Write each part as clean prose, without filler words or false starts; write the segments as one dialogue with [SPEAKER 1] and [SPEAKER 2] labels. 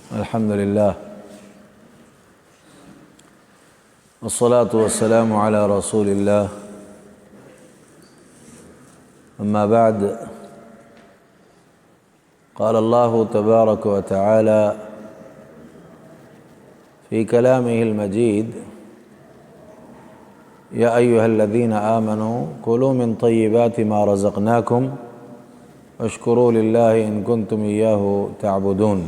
[SPEAKER 1] الحمد لله والصلاة والسلام على رسول الله أما بعد قال الله تبارك وتعالى في كلامه المجيد يا أيها الذين آمنوا كلوا من طيبات ما رزقناكم واشكروا لله إن كنتم إياه تعبدون۔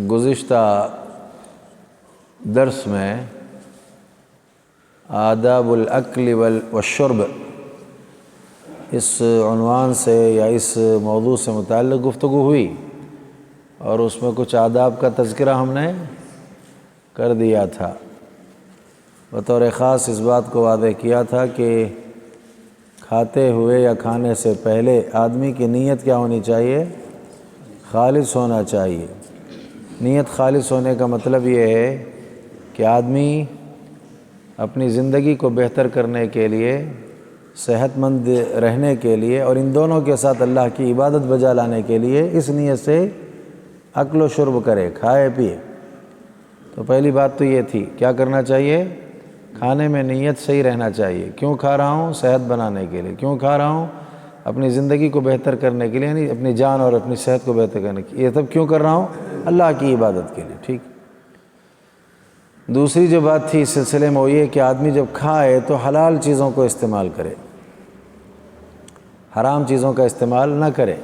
[SPEAKER 1] گزشتہ درس میں آداب الاکل والشرب اس عنوان سے یا اس موضوع سے متعلق گفتگو ہوئی اور اس میں کچھ آداب کا تذکرہ ہم نے کر دیا تھا۔ بطور خاص اس بات کو واضح کیا تھا کہ کھاتے ہوئے یا کھانے سے پہلے آدمی کی نیت کیا ہونی چاہیے؟ خالص ہونا چاہیے۔ نیت خالص ہونے کا مطلب یہ ہے کہ آدمی اپنی زندگی کو بہتر کرنے کے لیے، صحت مند رہنے کے لیے اور ان دونوں کے ساتھ اللہ کی عبادت بجا لانے کے لیے اس نیت سے اکل و شرب کرے، کھائے پیے۔ تو پہلی بات تو یہ تھی، کیا کرنا چاہیے؟ کھانے میں نیت صحیح رہنا چاہیے۔ کیوں کھا رہا ہوں؟ صحت بنانے کے لیے۔ کیوں کھا رہا ہوں؟ اپنی زندگی کو بہتر کرنے کے لیے، یعنی اپنی جان اور اپنی صحت کو بہتر کرنے کے لیے۔ یہ سب کیوں کر رہا ہوں؟ اللہ کی عبادت کے لیے۔ ٹھیک۔ دوسری جو بات تھی اس سلسلے میں وہ یہ کہ آدمی جب کھائے تو حلال چیزوں کو استعمال کرے، حرام چیزوں کا استعمال نہ کرے،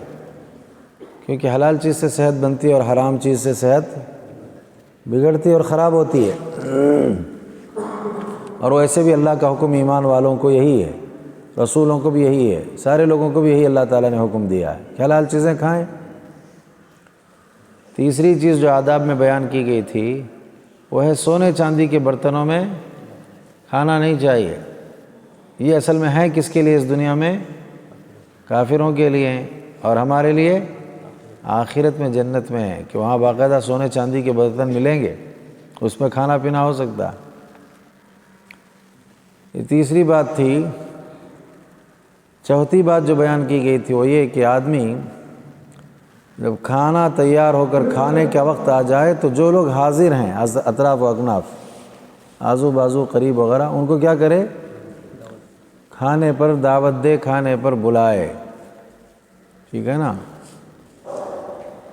[SPEAKER 1] کیونکہ حلال چیز سے صحت بنتی ہے اور حرام چیز سے صحت بگڑتی اور خراب ہوتی ہے۔ اور ویسے بھی اللہ کا حکم ایمان والوں کو یہی ہے، رسولوں کو بھی یہی ہے، سارے لوگوں کو بھی یہی اللہ تعالیٰ نے حکم دیا ہے کہ حلال چیزیں کھائیں۔ تیسری چیز جو آداب میں بیان کی گئی تھی وہ ہے سونے چاندی کے برتنوں میں کھانا نہیں چاہیے۔ یہ اصل میں ہے کس کے لیے اس دنیا میں؟ کافروں کے لیے، اور ہمارے لیے آخرت میں جنت میں ہے کہ وہاں باقاعدہ سونے چاندی کے برتن ملیں گے، اس میں کھانا پینا ہو سکتا۔ یہ تیسری بات تھی۔ چوتھی بات جو بیان کی گئی تھی وہ یہ کہ آدمی جب کھانا تیار ہو کر کھانے کا وقت آ جائے تو جو لوگ حاضر ہیں اطراف و اکناف، آزو بازو قریب وغیرہ، ان کو کیا کرے؟ کھانے پر دعوت دے، کھانے پر بلائے۔ ٹھیک ہے نا؟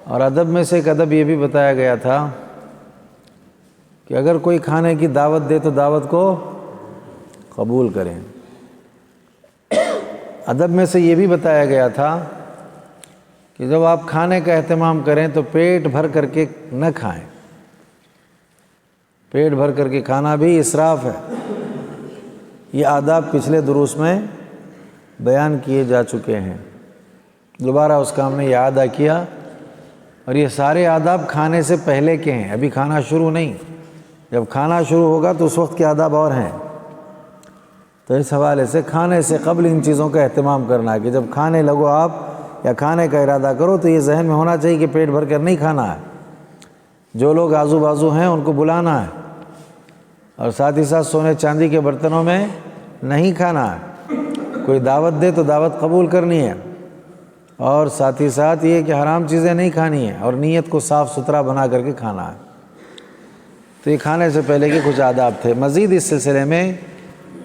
[SPEAKER 1] اور ادب میں سے ایک ادب یہ بھی بتایا گیا تھا کہ اگر کوئی کھانے کی دعوت دے تو دعوت کو قبول کریں۔ ادب میں سے یہ بھی بتایا گیا تھا کہ جب آپ کھانے کا اہتمام کریں تو پیٹ بھر کر کے نہ کھائیں۔ پیٹ بھر کر کے کھانا بھی اسراف ہے۔ یہ آداب پچھلے دروس میں بیان کیے جا چکے ہیں، دوبارہ اس کا ہم نے اعادہ کیا، اور یہ سارے آداب کھانے سے پہلے کے ہیں، ابھی کھانا شروع نہیں۔ جب کھانا شروع ہوگا تو اس وقت کے آداب اور ہیں۔ تو اس حوالے سے کھانے سے قبل ان چیزوں کا اہتمام کرنا ہے کہ جب کھانے لگو آپ یا کھانے کا ارادہ کرو تو یہ ذہن میں ہونا چاہیے کہ پیٹ بھر کر نہیں کھانا ہے، جو لوگ آزو بازو ہیں ان کو بلانا ہے، اور ساتھ ہی ساتھ سونے چاندی کے برتنوں میں نہیں کھانا ہے۔ کوئی دعوت دے تو دعوت قبول کرنی ہے، اور ساتھ ہی ساتھ یہ کہ حرام چیزیں نہیں کھانی ہیں، اور نیت کو صاف ستھرا بنا کر کے کھانا ہے۔ تو یہ کھانے سے پہلے کے کچھ آداب تھے۔ مزید اس سلسلے میں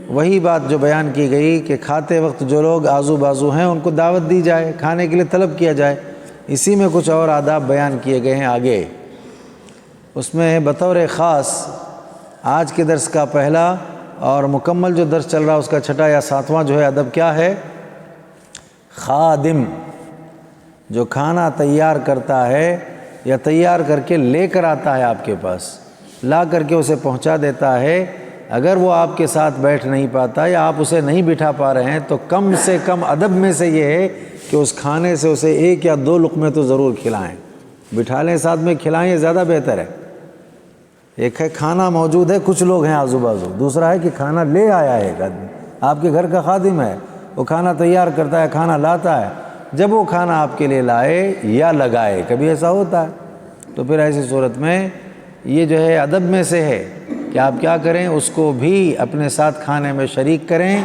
[SPEAKER 1] وہی بات جو بیان کی گئی کہ کھاتے وقت جو لوگ آزو بازو ہیں ان کو دعوت دی جائے، کھانے کے لیے طلب کیا جائے۔ اسی میں کچھ اور آداب بیان کیے گئے ہیں آگے۔ اس میں بطور خاص آج کے درس کا پہلا اور مکمل جو درس چل رہا ہے اس کا چھٹا یا ساتواں جو ہے ادب کیا ہے؟ خادم، جو کھانا تیار کرتا ہے یا تیار کر کے لے کر آتا ہے آپ کے پاس، لا کر کے اسے پہنچا دیتا ہے۔ اگر وہ آپ کے ساتھ بیٹھ نہیں پاتا یا آپ اسے نہیں بٹھا پا رہے ہیں تو کم سے کم ادب میں سے یہ ہے کہ اس کھانے سے اسے 1 یا 2 لقمے تو ضرور کھلائیں، بٹھا لیں ساتھ میں، کھلائیں، یہ زیادہ بہتر ہے۔ ایک ہے کھانا موجود ہے، کچھ لوگ ہیں آزو بازو، دوسرا ہے کہ کھانا لے آیا ہے ایک آدمی، آپ کے گھر کا خادم ہے، وہ کھانا تیار کرتا ہے، کھانا لاتا ہے۔ جب وہ کھانا آپ کے لیے لائے یا لگائے، کبھی ایسا ہوتا ہے، تو پھر ایسی صورت میں یہ جو ہے ادب میں سے ہے کہ آپ کیا کریں، اس کو بھی اپنے ساتھ کھانے میں شریک کریں،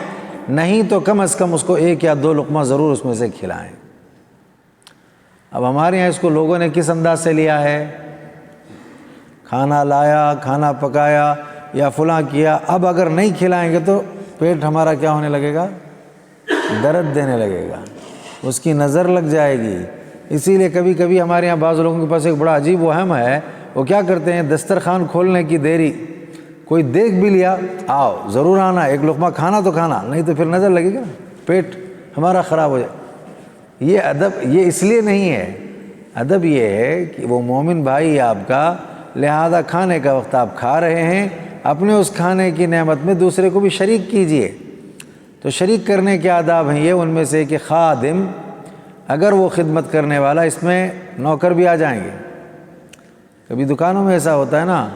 [SPEAKER 1] نہیں تو کم از کم اس کو 1 یا 2 لقمہ ضرور اس میں سے کھلائیں۔ اب ہمارے یہاں اس کو لوگوں نے کس انداز سے لیا ہے؟ کھانا لایا، کھانا پکایا یا فلاں کیا، اب اگر نہیں کھلائیں گے تو پیٹ ہمارا کیا ہونے لگے گا؟ درد دینے لگے گا، اس کی نظر لگ جائے گی۔ اسی لیے کبھی کبھی ہمارے یہاں بعض لوگوں کے پاس ایک بڑا عجیب وہم ہے، وہ کیا کرتے ہیں، دسترخوان کھولنے کی دیری، کوئی دیکھ بھی لیا، آؤ ضرور آنا، ایک لقمہ کھانا تو کھانا، نہیں تو پھر نظر لگے گا، پیٹ ہمارا خراب ہو جائے۔ یہ ادب یہ اس لیے نہیں ہے، ادب یہ ہے کہ وہ مومن بھائی آپ کا، لہذا کھانے کا وقت آپ کھا رہے ہیں، اپنے اس کھانے کی نعمت میں دوسرے کو بھی شریک کیجئے۔ تو شریک کرنے کے آداب ہیں یہ، ان میں سے کہ خادم، اگر وہ خدمت کرنے والا، اس میں نوکر بھی آ جائیں گے۔ کبھی دکانوں میں ایسا ہوتا ہے نا،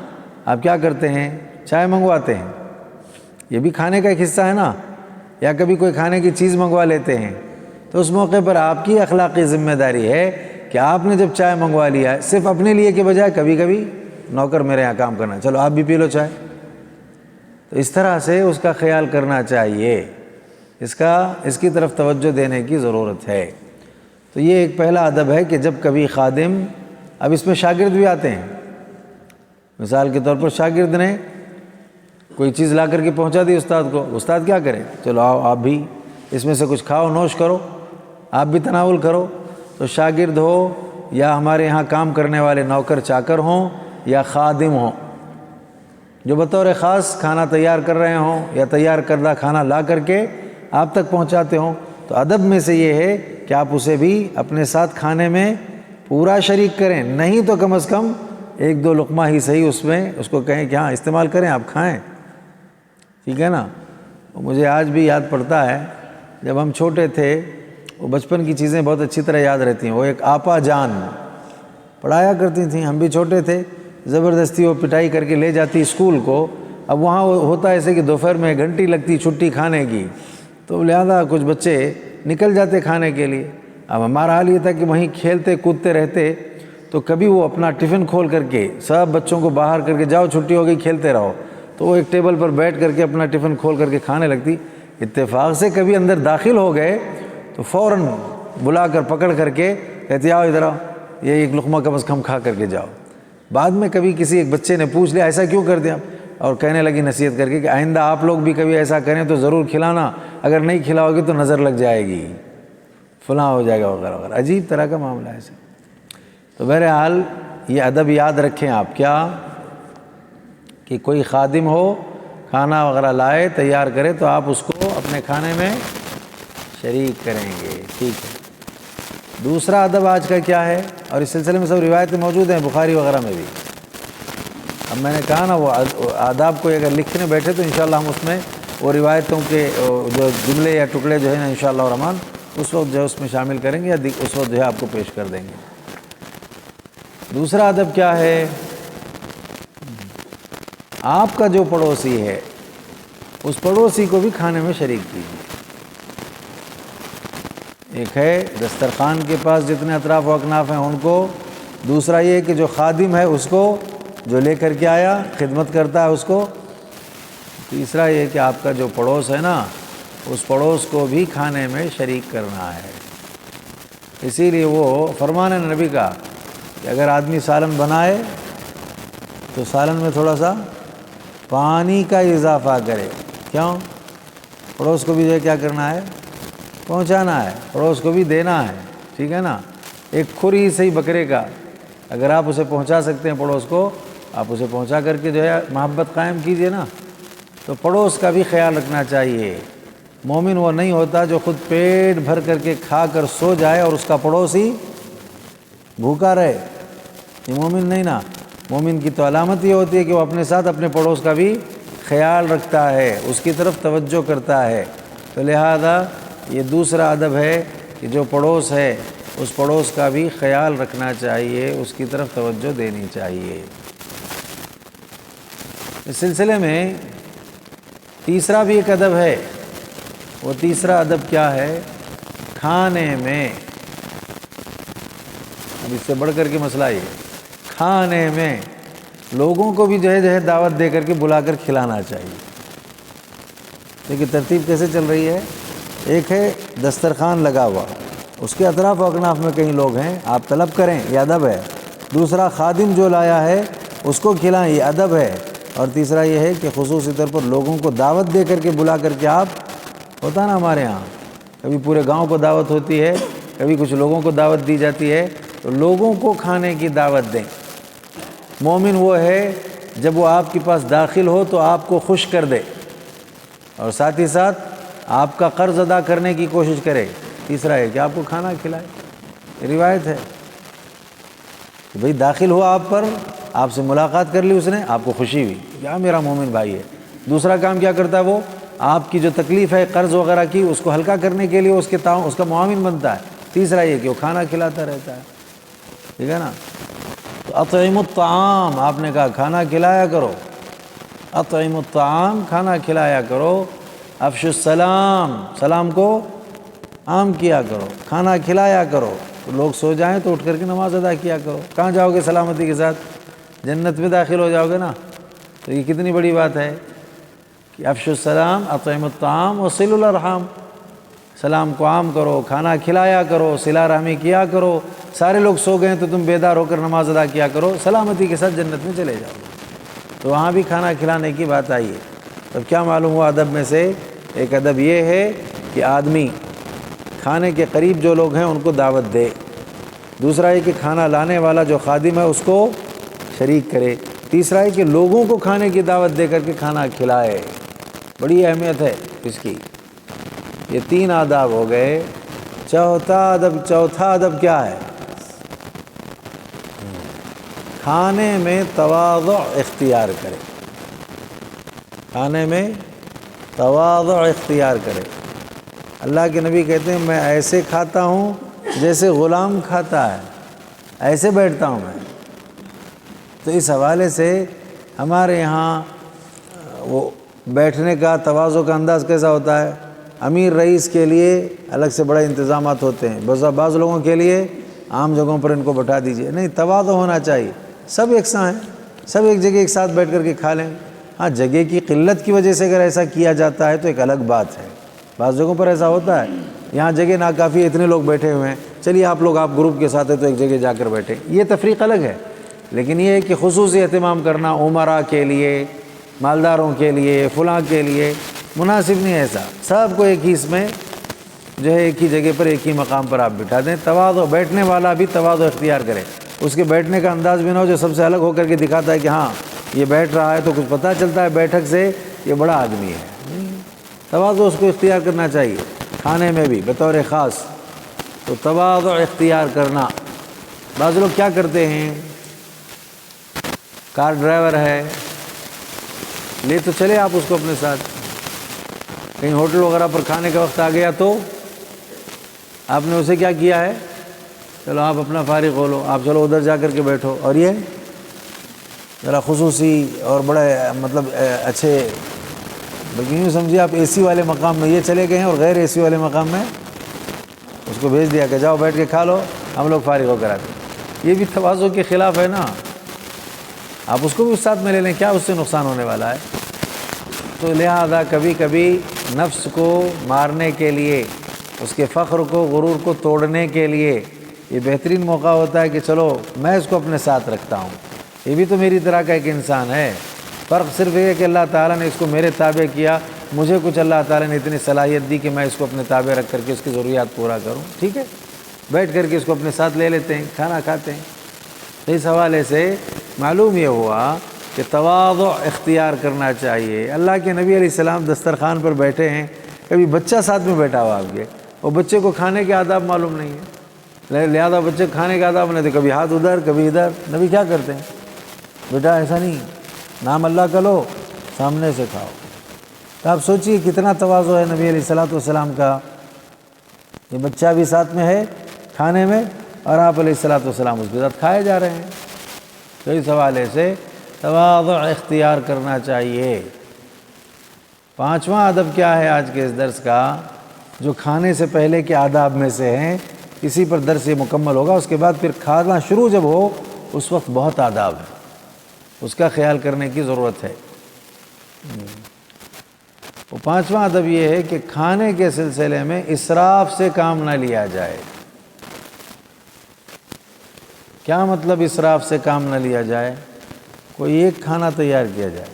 [SPEAKER 1] آپ کیا کرتے ہیں، چائے منگواتے ہیں، یہ بھی کھانے کا ایک حصہ ہے نا، یا کبھی کوئی کھانے کی چیز منگوا لیتے ہیں، تو اس موقع پر آپ کی اخلاقی ذمہ داری ہے کہ آپ نے جب چائے منگوا لیا ہے، صرف اپنے لیے کے بجائے کبھی کبھی نوکر میرے یہاں کام کرنا، چلو آپ بھی پی لو چائے، تو اس طرح سے اس کا خیال کرنا چاہیے، اس کی طرف توجہ دینے کی ضرورت ہے۔ تو یہ ایک پہلا ادب ہے کہ جب کبھی خادم، اب اس میں شاگرد بھی آتے ہیں، مثال کے طور پر شاگرد نے کوئی چیز لا کر کے پہنچا دی استاد کو، استاد کیا کرے، چلو آؤ آپ بھی اس میں سے کچھ کھاؤ نوش کرو، آپ بھی تناول کرو۔ تو شاگرد ہو یا ہمارے یہاں کام کرنے والے نوکر چاکر ہوں یا خادم ہوں، جو بطور خاص کھانا تیار کر رہے ہوں یا تیار کردہ کھانا لا کر کے آپ تک پہنچاتے ہوں، تو ادب میں سے یہ ہے کہ آپ اسے بھی اپنے ساتھ کھانے میں پورا شریک کریں، نہیں تو کم از کم ایک دو لقمہ ہی صحیح اس میں اس کو کہیں کہ ہاں استعمال کریں، آپ کھائیں، ٹھیک ہے نا۔ مجھے آج بھی یاد پڑتا ہے، جب ہم چھوٹے تھے، وہ بچپن کی چیزیں بہت اچھی طرح یاد رہتی ہیں۔ وہ ایک آپا جان پڑھایا کرتی تھیں، ہم بھی چھوٹے تھے، زبردستی وہ پٹائی کر کے لے جاتی اسکول کو۔ اب وہاں ہوتا ایسے کہ دوپہر میں گھنٹی لگتی چھٹی کھانے کی، تو لہذا کچھ بچے نکل جاتے کھانے کے لیے۔ اب ہمارا حال یہ تھا کہ وہیں کھیلتے کودتے رہتے، تو کبھی وہ اپنا ٹفن کھول کر کے سب بچوں کو باہر کر کے، جاؤ چھٹی ہو گئی کھیلتے رہو، تو وہ ایک ٹیبل پر بیٹھ کر کے اپنا ٹفن کھول کر کے کھانے لگتی۔ اتفاق سے کبھی اندر داخل ہو گئے تو فوراً بلا کر پکڑ کر کے کہتے آؤ ادھر آؤ، یہ ایک لقمہ کم از کم کھا کر کے جاؤ۔ بعد میں کبھی کسی ایک بچے نے پوچھ لیا ایسا کیوں کر دیا، اور کہنے لگی نصیحت کر کے کہ آئندہ آپ لوگ بھی کبھی ایسا کریں تو ضرور کھلانا، اگر نہیں کھلاؤ گے تو نظر لگ جائے گی، فلاں ہو جائے گا وغیرہ وغیرہ، عجیب طرح کا معاملہ ہے ایسے۔ تو بہرحال یہ ادب یاد رکھیں آپ، کیا کہ کوئی خادم ہو کھانا وغیرہ لائے تیار کرے تو آپ اس کو اپنے کھانے میں شریک کریں گے، ٹھیک ہے۔ دوسرا ادب آج کا کیا ہے، اور اس سلسلے میں سب روایتیں موجود ہیں بخاری وغیرہ میں بھی۔ اب میں نے کہا نا وہ آداب کو اگر لکھنے بیٹھے تو انشاءاللہ ہم اس میں وہ روایتوں کے جو جملے یا ٹکڑے جو ہیں نا انشاءاللہ الرحمن اس وقت جو ہے اس میں شامل کریں گے، یا اس وقت جو ہے آپ کو پیش کر دیں گے۔ دوسرا ادب کیا ہے، آپ کا جو پڑوسی ہے اس پڑوسی کو بھی کھانے میں شریک کیجیے۔ ایک ہے دسترخوان کے پاس جتنے اطراف و اکناف ہیں ان کو، دوسرا یہ کہ جو خادم ہے اس کو، جو لے کر کے آیا خدمت کرتا ہے اس کو، تیسرا یہ کہ آپ کا جو پڑوس ہے نا اس پڑوس کو بھی کھانے میں شریک کرنا ہے۔ اسی لیے وہ فرمان ہے نبی کا کہ اگر آدمی سالن بنائے تو سالن میں تھوڑا سا پانی کا اضافہ کرے، کیوں؟ پڑوس کو بھی جو ہے کیا کرنا ہے، پہنچانا ہے، پڑوس کو بھی دینا ہے، ٹھیک ہے نا۔ ایک کھر ہی صحیح بکرے کا اگر آپ اسے پہنچا سکتے ہیں پڑوس کو، آپ اسے پہنچا کر کے جو ہے محبت قائم کیجئے نا۔ تو پڑوس کا بھی خیال رکھنا چاہیے۔ مومن وہ نہیں ہوتا جو خود پیٹ بھر کر کے کھا کر سو جائے اور اس کا پڑوسی بھوکا رہے، یہ مومن نہیں نا۔ مومن کی تو علامت یہ ہوتی ہے کہ وہ اپنے ساتھ اپنے پڑوس کا بھی خیال رکھتا ہے، اس کی طرف توجہ کرتا ہے۔ تو لہذا یہ دوسرا ادب ہے کہ جو پڑوس ہے اس پڑوس کا بھی خیال رکھنا چاہیے، اس کی طرف توجہ دینی چاہیے۔ اس سلسلے میں تیسرا بھی ایک ادب ہے، وہ تیسرا ادب کیا ہے، کھانے میں، اب اس سے بڑھ کر کے مسئلہ یہ کھانے میں لوگوں کو بھی جو ہے دعوت دے کر کے بلا کر کھلانا چاہیے۔ دیکھیے ترتیب کیسے چل رہی ہے، ایک ہے دسترخوان لگا ہوا، اس کے اطراف و اکناف میں کئی لوگ ہیں، آپ طلب کریں، یہ ادب ہے۔ دوسرا، خادم جو لایا ہے اس کو کھلائیں، یہ ادب ہے۔ اور تیسرا یہ ہے کہ خصوصی طور پر لوگوں کو دعوت دے کر کے بلا کر کے آپ، ہوتا نا ہمارے ہاں کبھی پورے گاؤں کو دعوت ہوتی ہے، کبھی کچھ لوگوں کو دعوت دی جاتی ہے، تو لوگوں کو کھانے کی دعوت دیں۔ مومن وہ ہے جب وہ آپ کے پاس داخل ہو تو آپ کو خوش کر دے اور ساتھ ہی ساتھ آپ کا قرض ادا کرنے کی کوشش کرے۔ تیسرا ہے کہ آپ کو کھانا کھلائے۔ یہ روایت ہے کہ بھئی داخل ہوا آپ پر، آپ سے ملاقات کر لی اس نے، آپ کو خوشی ہوئی کہ میرا مومن بھائی ہے۔ دوسرا کام کیا کرتا ہے وہ، آپ کی جو تکلیف ہے قرض وغیرہ کی، اس کو ہلکا کرنے کے لیے اس کا معاون بنتا ہے۔ تیسرا یہ کہ وہ کھانا کھلاتا رہتا ہے، ٹھیک ہے نا۔ تو اطعموا الطعام، آپ نے کہا کھانا کھلایا کرو، اطعموا الطعام، کھانا کھلایا کرو، افشوا السلام، سلام کو عام کیا کرو، کھانا کھلایا کرو۔ تو لوگ سو جائیں تو اٹھ کر کے نماز ادا کیا کرو۔ کہاں جاؤ گے سلامتی کے ساتھ؟ جنت میں داخل ہو جاؤ گے نا۔ تو یہ کتنی بڑی بات ہے کہ افشوا السلام، اطعموا الطعام وصلوا الارحام، سلام کو عام کرو، کھانا کھلایا کرو، صلہ رحمی کیا کرو۔ سارے لوگ سو گئے تو تم بیدار ہو کر نماز ادا کیا کرو، سلامتی کے ساتھ جنت میں چلے جاؤ گے۔ تو وہاں بھی کھانا کھلانے کی بات آئی ہے۔ تب کیا معلوم ہوا ادب میں سے؟ ایک ادب یہ ہے کہ آدمی کھانے کے قریب جو لوگ ہیں ان کو دعوت دے۔ دوسرا ہے کہ کھانا لانے والا جو خادم ہے اس کو شریک کرے۔ تیسرا ہے کہ لوگوں کو کھانے کی دعوت دے کر کے کھانا کھلائے۔ بڑی اہمیت ہے اس کی۔ یہ 3 آداب ہو گئے۔ چوتھا ادب کیا ہے؟ کھانے میں تواضع اختیار کرے، کھانے میں تواضع اختیار کرے۔ اللہ کے نبی کہتے ہیں میں ایسے کھاتا ہوں جیسے غلام کھاتا ہے، ایسے بیٹھتا ہوں میں۔ تو اس حوالے سے ہمارے یہاں وہ بیٹھنے کا تواضع کا انداز کیسا ہوتا ہے؟ امیر رئیس کے لیے الگ سے بڑے انتظامات ہوتے ہیں، بعض لوگوں کے لیے عام جگہوں پر ان کو بٹھا دیجئے۔ نہیں، تواضع ہونا چاہیے، سب یکساں ہیں، سب ایک جگہ ایک ساتھ بیٹھ کر کے کھا لیں۔ ہاں، جگہ کی قلت کی وجہ سے اگر ایسا کیا جاتا ہے تو ایک الگ بات ہے۔ بعض جگہوں پر ایسا ہوتا ہے، یہاں جگہ ناکافی، اتنے لوگ بیٹھے ہوئے ہیں، چلیے آپ لوگ آپ گروپ کے ساتھ ہیں تو ایک جگہ جا کر بیٹھیں، یہ تفریق الگ ہے۔ لیکن یہ ہے کہ خصوصی اہتمام کرنا عمراء کے لیے، مالداروں کے لیے، فلاں کے لیے مناسب نہیں ہے۔ ایسا سب کو ایک ہی اس میں جو ہے ایک ہی جگہ پر ایک ہی مقام پر آپ بٹھا دیں۔ تواضع، بیٹھنے والا بھی تواضع اختیار کرے، اس کے بیٹھنے کا انداز بھی نہ ہو جو سب سے الگ ہو کر کے دکھاتا ہے کہ ہاں یہ بیٹھ رہا ہے تو کچھ پتہ چلتا ہے بیٹھک سے یہ بڑا آدمی ہے۔ تواضع اس کو اختیار کرنا چاہیے، کھانے میں بھی بطور خاص۔ تو تواضع اختیار کرنا۔ بعض لوگ کیا کرتے ہیں، کار ڈرائیور ہے، لے تو چلے آپ اس کو اپنے ساتھ، کہیں ہوٹل وغیرہ پر کھانے کا وقت آ گیا تو آپ نے اسے کیا کیا ہے، چلو آپ اپنا فارغ ہو لو، آپ چلو ادھر جا کر کے بیٹھو، اور یہ ذرا خصوصی اور بڑے مطلب اچھے، بلکہ یوں سمجھیے آپ اے سی والے مقام میں یہ چلے گئے ہیں، اور غیر اے سی والے مقام میں اس کو بھیج دیا کہ جاؤ بیٹھ کے کھا لو، ہم لوگ فارغ ہو کر آتے ہیں۔ یہ بھی تواضع کے خلاف ہے نا۔ آپ اس کو بھی ساتھ میں لے لیں، کیا اس سے نقصان ہونے والا ہے؟ تو لہذا کبھی کبھی نفس کو مارنے کے لیے، اس کے فخر کو، غرور کو توڑنے کے لیے یہ بہترین موقع ہوتا ہے کہ چلو میں اس کو اپنے ساتھ رکھتا ہوں، یہ بھی تو میری طرح کا ایک انسان ہے۔ فرق صرف یہ ہے کہ اللہ تعالیٰ نے اس کو میرے تابع کیا، مجھے کچھ اللہ تعالیٰ نے اتنی صلاحیت دی کہ میں اس کو اپنے تابع رکھ کر کے اس کی ضروریات پورا کروں، ٹھیک ہے، بیٹھ کر کے اس کو اپنے ساتھ لے لیتے ہیں، کھانا کھاتے ہیں۔ اس حوالے سے معلوم یہ ہوا کہ تواضع اختیار کرنا چاہیے۔ اللہ کے نبی علیہ السلام دسترخوان پر بیٹھے ہیں، کبھی بچہ ساتھ میں بیٹھا ہوا آپ کے، اور بچے کو کھانے کے آداب معلوم نہیں ہے، لہذا بچے کھانے کے آداب نہیں تھے، کبھی ہاتھ ادھر کبھی ادھر۔ نبی کیا کرتے ہیں، بیٹا ایسا نہیں، نام اللہ کا لو، سامنے سے کھاؤ۔ تو آپ سوچئے کتنا تواضع ہے نبی علیہ السلام کا، یہ بچہ بھی ساتھ میں ہے کھانے میں، اور آپ علیہ السلام اس کے ساتھ کھائے جا رہے ہیں۔ تو اس حوالے سے تواضع اختیار کرنا چاہیے۔ 5واں ادب کیا ہے آج کے اس درس کا، جو کھانے سے پہلے کے آداب میں سے ہیں، اسی پر درس یہ مکمل ہوگا۔ اس کے بعد پھر کھانا شروع جب ہو اس وقت بہت آداب ہے، اس کا خیال کرنے کی ضرورت ہے۔ وہ 5واں ادب یہ ہے کہ کھانے کے سلسلے میں اسراف سے کام نہ لیا جائے۔ کیا مطلب اسراف سے کام نہ لیا جائے؟ کوئی ایک کھانا تیار کیا جائے،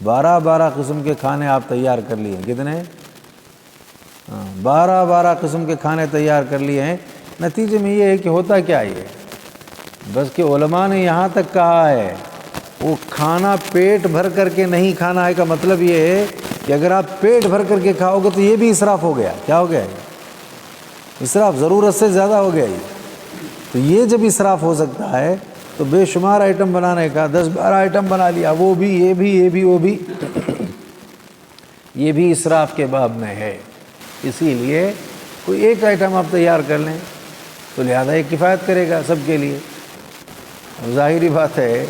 [SPEAKER 1] 12 قسم کے کھانے آپ تیار کر لیے، کتنے؟ 12 قسم کے کھانے تیار کر لیے ہیں۔ نتیجے میں یہ ہے کہ ہوتا کیا یہ، بس کہ علماء نے یہاں تک کہا ہے وہ کھانا پیٹ بھر کر کے نہیں کھانا ہے، کا مطلب یہ ہے کہ اگر آپ پیٹ بھر کر کے کھاؤ گے تو یہ بھی اسراف ہو گیا۔ کیا ہو گیا یہ؟ اسراف، ضرورت سے زیادہ ہو گیا یہ۔ تو یہ جب اسراف ہو سکتا ہے تو بے شمار آئٹم بنانے کا، 10-12 آئٹم بنا لیا، وہ بھی یہ بھی یہ بھی وہ بھی، یہ بھی اسراف کے باب میں ہے۔ اسی لیے کوئی ایک آئٹم آپ تیار کر لیں تو لہذا یہ کفایت کرے گا سب کے لیے۔ ظاہری بات ہے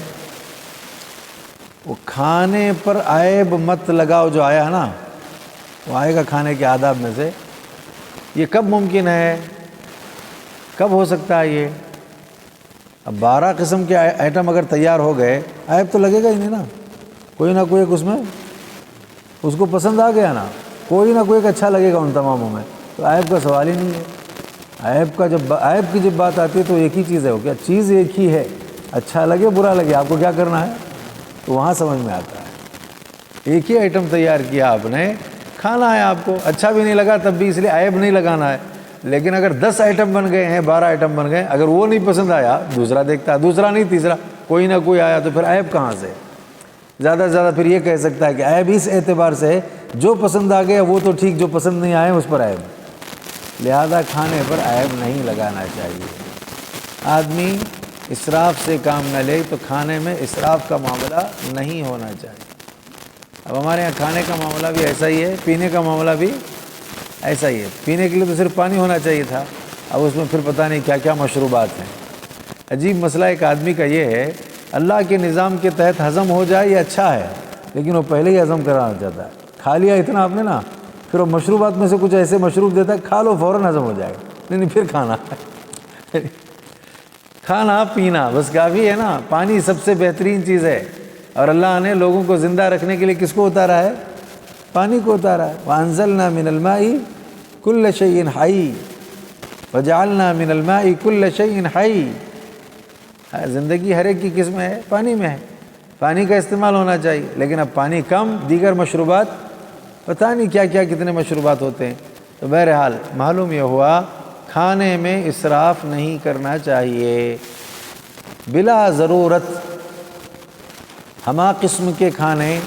[SPEAKER 1] وہ کھانے پر عیب مت لگاؤ جو آیا ہے نا، وہ آئے گا کھانے کے آداب میں سے۔ یہ کب ممکن ہے، کب ہو سکتا ہے یہ؟ اب 12 قسم کے آئٹم اگر تیار ہو گئے، عیب تو لگے گا ہی نہیں نا، کوئی نہ کوئی ایک اس میں اس کو پسند آ گیا نا، کوئی نہ کوئی ایک اچھا لگے گا ان تماموں میں، تو عیب کا سوال ہی نہیں ہے۔ عیب کی جب بات آتی ہے تو ایک ہی چیز ہے، وہ کیا چیز ایک ہی ہے، اچھا لگے برا لگے آپ کو کیا کرنا ہے، تو وہاں سمجھ میں آتا ہے۔ ایک ہی آئٹم تیار کیا آپ نے، کھانا ہے آپ کو، اچھا بھی نہیں لگا تب بھی، اس لیے عیب نہیں لگانا ہے۔ لیکن اگر 10 آئٹم بن گئے ہیں، 12 آئٹم بن گئے، اگر وہ نہیں پسند آیا دوسرا دیکھتا ہے، دوسرا نہیں تیسرا، کوئی نہ کوئی آیا، تو پھر عیب کہاں سے؟ زیادہ سے زیادہ پھر یہ کہہ سکتا ہے کہ عیب اس اعتبار سے ہے جو پسند آ گیا وہ تو ٹھیک، جو پسند نہیں آئے اس پر عیب۔ لہذا کھانے پر عیب نہیں لگانا چاہیے۔ آدمی اسراف سے کام نہ لے تو کھانے میں اسراف کا معاملہ نہیں ہونا چاہیے۔ اب ہمارے یہاں کھانے کا معاملہ بھی ایسا ہی ہے، پینے کا معاملہ بھی ایسا ہی ہے۔ پینے کے لیے تو صرف پانی ہونا چاہیے تھا، اب اس میں پھر پتہ نہیں کیا کیا مشروبات ہیں۔ عجیب مسئلہ ایک آدمی کا یہ ہے، اللہ کے نظام کے تحت ہضم ہو جائے یہ اچھا ہے، لیکن وہ پہلے ہی ہضم کرانا چاہتا ہے۔ کھا لیا اتنا آپ نے نا، پھر وہ مشروبات میں سے کچھ ایسے مشروب دیتا ہے، کھا لو فوراً ہضم ہو جائے گا، نہیں پھر کھانا کھانا پینا بس کافی ہے نا۔ پانی سب سے بہترین چیز ہے، اور اللہ نے لوگوں کو زندہ رکھنے کے لیے کس کو اتارا ہے؟ پانی کو اتارا ہے۔ وَأَنزَلْنَا مِنَ الْمَاءِ كُلَّ شَيْءٍ حَيٍّ وَجَعَلْنَا مِنَ الْمَاءِ كُلَّ شَيْءٍ حَيٍّ۔ زندگی ہر ایک کی قسم میں ہے، پانی میں ہے، پانی کا استعمال ہونا چاہیے۔ لیکن اب پانی کم، دیگر مشروبات پتہ نہیں کیا کیا کتنے مشروبات ہوتے ہیں۔ تو بہرحال معلوم یہ ہوا کھانے میں اسراف نہیں کرنا چاہیے، بلا ضرورت ہمہ قسم کے کھانے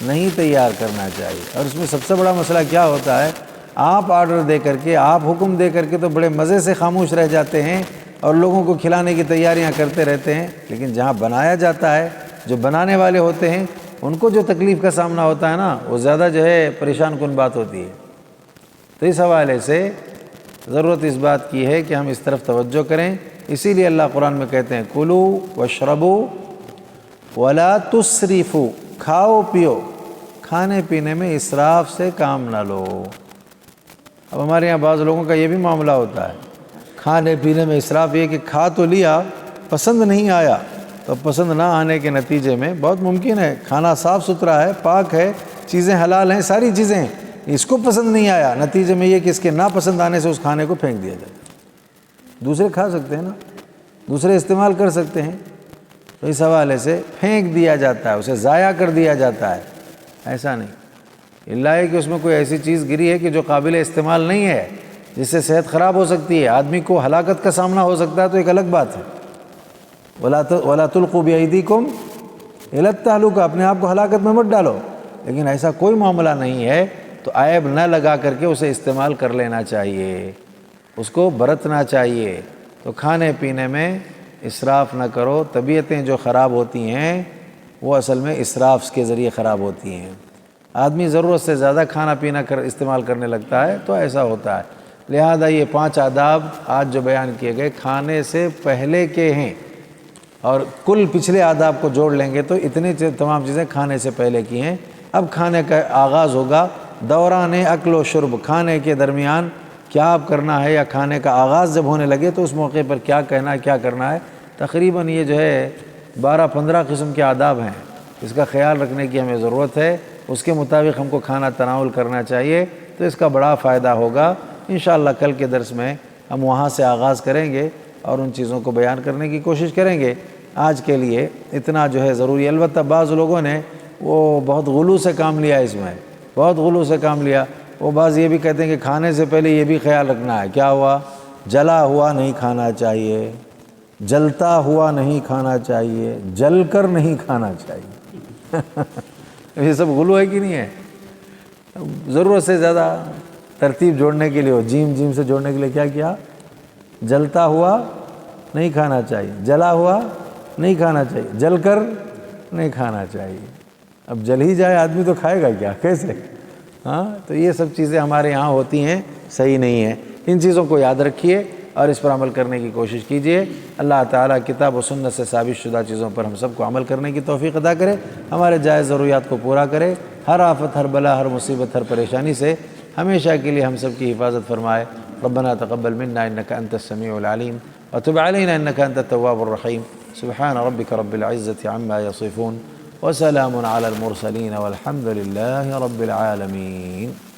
[SPEAKER 1] نہیں تیار کرنا چاہیے۔ اور اس میں سب سے بڑا مسئلہ کیا ہوتا ہے، آپ آرڈر دے کر کے، آپ حکم دے کر کے تو بڑے مزے سے خاموش رہ جاتے ہیں اور لوگوں کو کھلانے کی تیاریاں کرتے رہتے ہیں، لیکن جہاں بنایا جاتا ہے، جو بنانے والے ہوتے ہیں ان کو جو تکلیف کا سامنا ہوتا ہے نا، وہ زیادہ جو ہے پریشان کن بات ہوتی ہے۔ تو اس حوالے سے ضرورت اس بات کی ہے کہ ہم اس طرف توجہ کریں۔ اسی لیے اللہ قرآن میں کہتے ہیں کلوا واشربوا ولا تسرفوا، کھاؤ پیو، کھانے پینے میں اسراف سے کام نہ لو۔ اب ہمارے یہاں بعض لوگوں کا یہ بھی معاملہ ہوتا ہے، کھانے پینے میں اسراف یہ کہ کھا تو لیا، پسند نہیں آیا، تو پسند نہ آنے کے نتیجے میں بہت ممکن ہے کھانا صاف ستھرا ہے، پاک ہے، چیزیں حلال ہیں، ساری چیزیں ہیں، اس کو پسند نہیں آیا، نتیجے میں یہ کہ اس کے ناپسند آنے سے اس کھانے کو پھینک دیا جائے۔ دوسرے کھا سکتے ہیں نا، دوسرے استعمال کر سکتے ہیں، تو اس حوالے سے پھینک دیا جاتا ہے، اسے ضائع کر دیا جاتا ہے، ایسا نہیں۔ اللہ ہے کہ اس میں کوئی ایسی چیز گری ہے کہ جو قابل استعمال نہیں ہے، جس سے صحت خراب ہو سکتی ہے، آدمی کو ہلاکت کا سامنا ہو سکتا ہے، تو ایک الگ بات ہے۔ وَلَا تُلْقُوا بِأَيْدِيكُمْ إِلَى التَّهْلُكَةِ، اپنے آپ کو ہلاکت میں مت ڈالو۔ لیکن ایسا کوئی معاملہ نہیں ہے تو عیب نہ لگا کر کے اسے استعمال کر لینا چاہیے، اس کو برتنا چاہیے۔ تو کھانے پینے میں اسراف نہ کرو۔ طبیعتیں جو خراب ہوتی ہیں وہ اصل میں اسراف کے ذریعے خراب ہوتی ہیں۔ آدمی ضرورت سے زیادہ کھانا پینا استعمال کرنے لگتا ہے تو ایسا ہوتا ہے۔ لہذا یہ 5 آداب آج جو بیان کیے گئے کھانے سے پہلے کے ہیں، اور کل پچھلے آداب کو جوڑ لیں گے تو اتنے تمام چیزیں کھانے سے پہلے کی ہیں۔ اب کھانے کا آغاز ہوگا، دوران اکل و شرب، کھانے کے درمیان کیا اب کرنا ہے، یا کھانے کا آغاز جب ہونے لگے تو اس موقع پر کیا کہنا ہے، کیا کرنا ہے۔ تقریباً یہ جو ہے 12-15 قسم کے آداب ہیں، اس کا خیال رکھنے کی ہمیں ضرورت ہے، اس کے مطابق ہم کو کھانا تناول کرنا چاہیے، تو اس کا بڑا فائدہ ہوگا۔ انشاءاللہ کل کے درس میں ہم وہاں سے آغاز کریں گے اور ان چیزوں کو بیان کرنے کی کوشش کریں گے۔ آج کے لیے اتنا جو ہے ضروری۔ البتہ بعض لوگوں نے وہ بہت غلو سے کام لیا، اس میں بہت غلو سے کام لیا۔ وہ بعض یہ بھی کہتے ہیں کہ کھانے سے پہلے یہ بھی خیال رکھنا ہے، کیا ہوا؟ جلا ہوا نہیں کھانا چاہیے، جلتا ہوا نہیں کھانا چاہیے، جل کر نہیں کھانا چاہیے۔ یہ سب غلو ہے کہ نہیں ہے؟ ضرورت سے زیادہ ترتیب جوڑنے کے لیے، جیم سے جوڑنے کے لیے کیا کیا؟ جلتا ہوا نہیں کھانا چاہیے، جلا ہوا نہیں کھانا چاہیے، جل کر نہیں کھانا چاہیے۔ اب جل ہی جائے آدمی تو کھائے گا کیا؟ کیسے؟ ہاں، تو یہ سب چیزیں ہمارے یہاں ہوتی ہیں، صحیح نہیں ہیں۔ ان چیزوں کو یاد رکھیے اور اس پر عمل کرنے کی کوشش کیجیے۔ اللہ تعالیٰ کتاب و سنت سے ثابت شدہ چیزوں پر ہم سب کو عمل کرنے کی توفیق عطا کرے، ہمارے جائز ضروریات کو پورا کرے، ہر آفت، ہر بلا، ہر مصیبت، ہر پریشانی سے ہمیشہ کے لیے ہم سب کی حفاظت فرمائے۔ ربنا تقبل منا انك انت السميع العليم وتب علينا انك انت التواب الرحيم۔ سبحان ربك رب العزة عما يصفون وسلام على المرسلين والحمد لله رب العالمين۔